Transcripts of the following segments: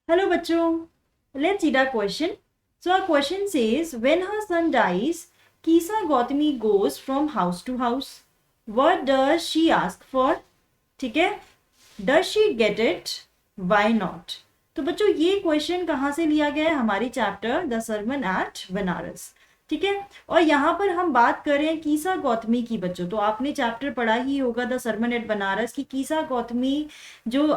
Hello, bachcho. Let's read our question. So our question says, when her son dies, Kisa Gautami goes from house to house. What does she ask for? ठीक है? Does she get it? Why not? तो बच्चों ये question कहाँ से लिया गया है? हमारी chapter the sermon at Benares. ठीक है. और यहाँ पर हम बात कर रहे हैं कीसा गौतमी की. बच्चों तो आपने चैप्टर पढ़ा ही होगा द सरमन एट बनारस की. कीसा गौतमी जो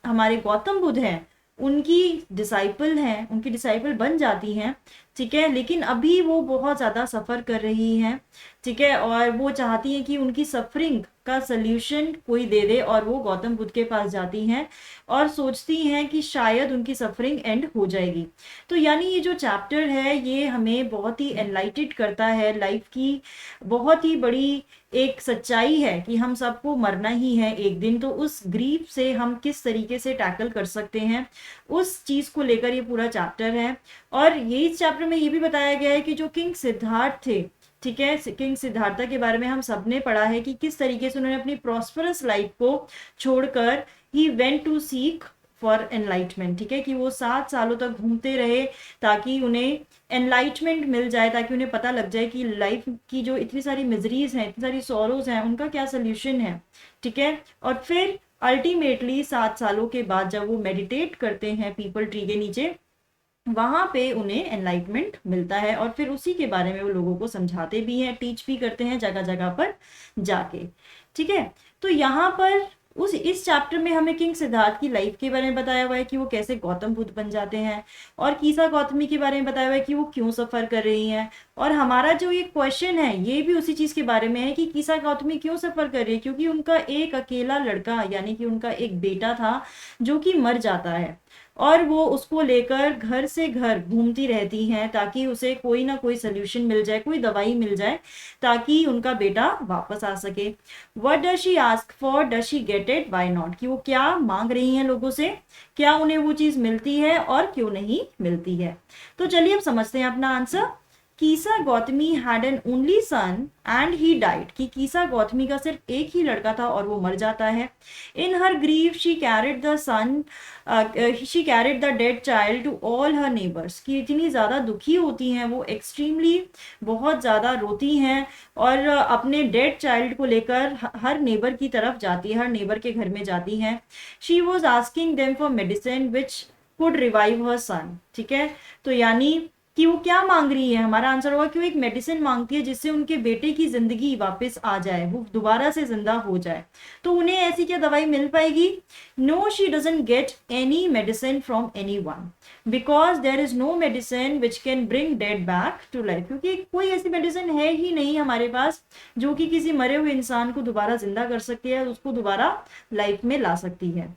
हमारे गौतम बुद्ध हैं उनकी डिसाइपल हैं, उनकी डिसाइपल बन जाती हैं. ठीक है. लेकिन अभी वो बहुत ज़्यादा सफ़र कर रही हैं. ठीक है. और वो चाहती हैं कि उनकी सफरिंग का सल्यूशन कोई दे दे, और वो गौतम बुद्ध के पास जाती हैं और सोचती हैं कि शायद उनकी सफरिंग एंड हो जाएगी. तो यानी ये जो चैप्टर है ये हमें बहुत ही एनलाइटेड करता है. लाइफ की बहुत ही बड़ी एक सच्चाई है कि हम सबको मरना ही है एक दिन. तो उस ग्रीफ से हम किस तरीके से टैकल कर सकते हैं, उस चीज़ को लेकर ये पूरा चैप्टर है. और ये इस चैप्टर में ये भी बताया गया है कि जो किंग सिद्धार्थ थे, ठीक है, किंग सिद्धार्था के बारे में हम सबने पढ़ा है कि किस तरीके से उन्होंने अपनी प्रॉस्परस लाइफ को छोड़कर ही went to seek for enlightenment. ठीक है, कि वो 7 सालों तक घूमते रहे ताकि उन्हें एनलाइटमेंट मिल जाए, ताकि उन्हें पता लग जाए कि लाइफ की जो इतनी सारी मिजरीज हैं, इतनी सारी सॉरोज हैं, उनका क्या सोल्यूशन है. ठीक है. और फिर अल्टीमेटली 7 सालों के बाद जब वो मेडिटेट करते हैं पीपल ट्री के नीचे, वहां पे उन्हें एनलाइटमेंट मिलता है. और फिर उसी के बारे में वो लोगों को समझाते भी हैं, टीच भी करते हैं जगह जगह पर जाके. ठीक है. तो यहाँ पर इस चैप्टर में हमें किंग सिद्धार्थ की लाइफ के बारे में बताया हुआ है कि वो कैसे गौतम बुद्ध बन जाते हैं, और कीसा गौतमी के बारे में बताया हुआ है कि वो क्यों सफर कर रही हैं. और हमारा जो ये क्वेश्चन है ये भी उसी चीज के बारे में है कि कीसा गौतमी क्यों सफर कर रही है, क्योंकि उनका एक अकेला लड़का यानी कि उनका एक बेटा था जो कि मर जाता है, और वो उसको लेकर घर से घर घूमती रहती हैं ताकि उसे कोई ना कोई सोल्यूशन मिल जाए, कोई दवाई मिल जाए ताकि उनका बेटा वापस आ सके. What does she ask for, does she get it, why not, कि वो क्या मांग रही हैं लोगों से, क्या उन्हें वो चीज मिलती है और क्यों नहीं मिलती है. तो चलिए अब समझते हैं अपना answer. कीसा Gautami had an only son and he died, कि कीसा गौतमी का सिर्फ एक ही लड़का था और वो मर जाता है. In her grief she carried the son, she carried the dead child to all her neighbours, कि इतनी ज़्यादा दुखी होती हैं वो, एक्सट्रीमली बहुत ज़्यादा रोती हैं और अपने डेड चाइल्ड को लेकर हर नेबर की तरफ जाती है, हर नेबर के घर में जाती हैं. She was asking them for medicine which could revive her son. ठीक है. तो यानी कि वो क्या मांग रही है, हमारा आंसर होगा कि वो एक मेडिसिन मांगती है जिससे उनके बेटे की जिंदगी वापस आ जाए, वो दोबारा से जिंदा हो जाए. तो उन्हें ऐसी क्या दवाई मिल पाएगी? No, she doesn't get any medicine from anyone because there is no medicine which can bring dead back to life, क्योंकि कोई ऐसी मेडिसिन है ही नहीं हमारे पास जो कि किसी मरे हुए इंसान को दोबारा जिंदा कर सकती है, उसको दोबारा लाइफ में ला सकती है.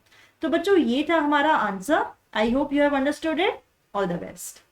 तो बच्चों ये था हमारा answer. I hope you have understood it. All the best.